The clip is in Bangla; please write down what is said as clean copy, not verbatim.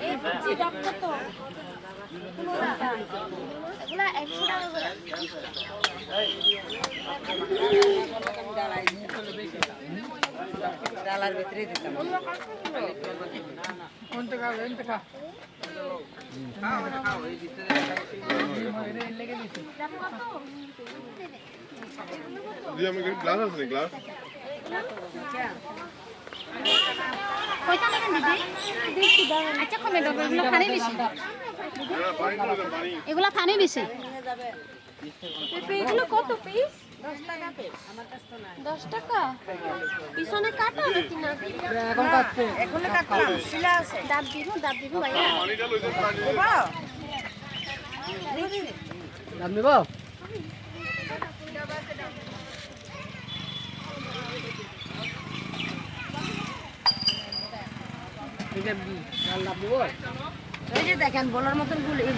এই বুঝি ডক্টর তো 15 টাকা এগুলা 100 টাকা করে ডালার ভিতরে দিতাম কোন টাকা এন টাকা খাও এই ভিতরে লেগে দিছি দিয়ে আমি গ্লাস আছে গ্লাস কয়টা নেবেন দিদি আচ্ছা কমে দাও এগুলো পানি বেশি এগুলা পানি বেশি এগুলো কত পিস 10 টাকা পিস আমার কাছে তো নাই 10 টাকা পিছনে কাটা নাকি না এখন কাটতে এখন কাটলাম শিলা আছে দাব দিব ভাইয়া পানিটা লইতে পানি দাম নিব এটা লাভ দিব এই যে দেখেন বলার মতন গুলো